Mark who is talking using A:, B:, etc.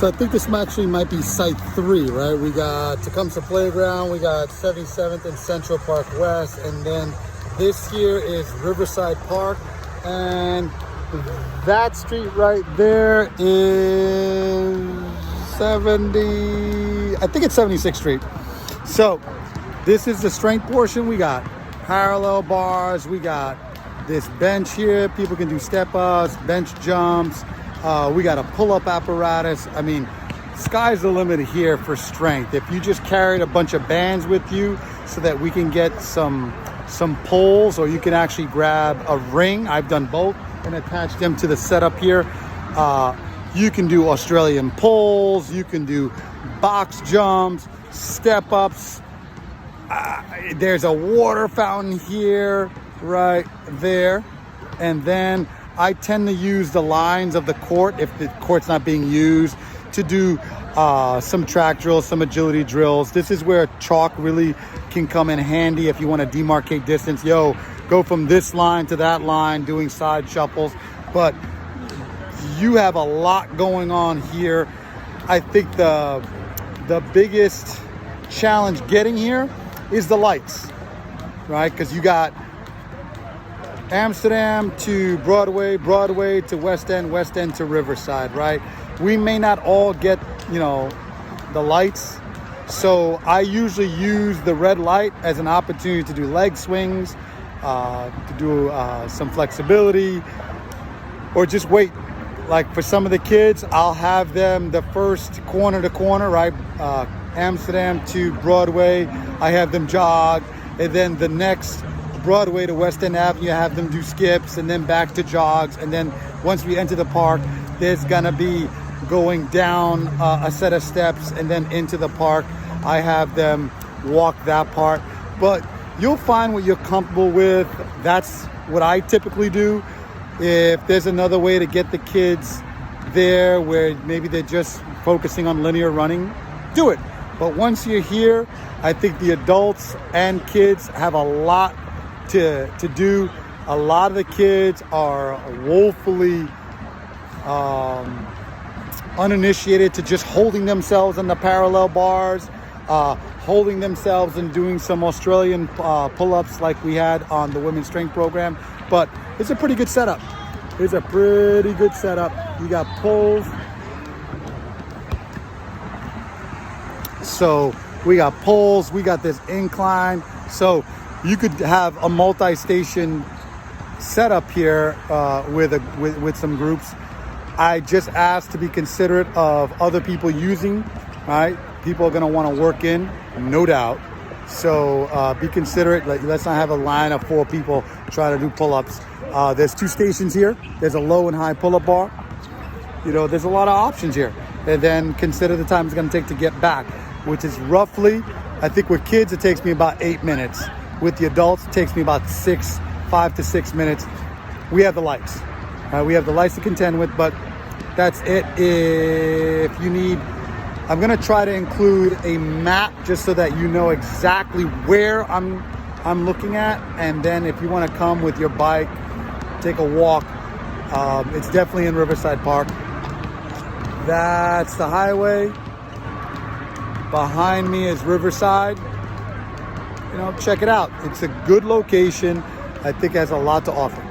A: So I think this actually might be site 3, right? We got Tecumseh Playground, we got 77th and Central Park West, and then this here is Riverside Park, and that street right there is 70, I think it's 76th Street. So this is the strength portion. We got parallel bars, we got this bench here, people can do step-ups, bench jumps, we got a pull-up apparatus. I mean, sky's the limit here for strength. If you just carried a bunch of bands with you so that we can get some poles, or you can actually grab a ring, I've done both, and attach them to the setup here. You can do Australian poles, you can do box jumps, step-ups. There's a water fountain here, right there. And then I tend to use the lines of the court, if the court's not being used, to do some track drills, some agility drills. This is where chalk really can come in handy if you want to demarcate distance. Go from this line to that line, doing side shuffles. But you have a lot going on here. I think the biggest challenge getting here is the lights, right? Because you got Amsterdam to Broadway, Broadway to West End, West End to Riverside, right? We may not all get, the lights. So I usually use the red light as an opportunity to do leg swings, to do some flexibility, or just wait. Like for some of the kids, I'll have them the first corner to corner, right? Amsterdam to Broadway, I have them jog, and then the next Broadway to West End Avenue, I have them do skips, and then back to jogs. And then once we enter the park, there's gonna be going down a set of steps and then into the park. I have them walk that part. But you'll find what you're comfortable with. That's what I typically do. If there's another way to get the kids there where maybe they're just focusing on linear running, do it. But once you're here, I think the adults and kids have a lot to do. A lot of the kids are woefully uninitiated to just holding themselves in the parallel bars, holding themselves and doing some Australian pull-ups like we had on the women's strength program. But it's a pretty good setup. It's a pretty good setup. You got poles. So we got poles, we got this incline. So you could have a multi-station setup here with some groups. I just ask to be considerate of other people using, right? People are gonna wanna work in, no doubt. So be considerate. Let's not have a line of 4 people trying to do pull-ups. There's 2 stations here. There's a low and high pull-up bar. There's a lot of options here. And then consider the time it's gonna take to get back, which is roughly, I think with kids, it takes me about 8 minutes. With the adults, it takes me about 5 to 6 minutes. We have the lights. We have the lights to contend with, but that's it. If you need, I'm gonna try to include a map just so that you know exactly where I'm looking at. And then if you wanna come with your bike, take a walk, it's definitely in Riverside Park. That's the highway. Behind me is Riverside. Check it out. It's a good location. I think it has a lot to offer.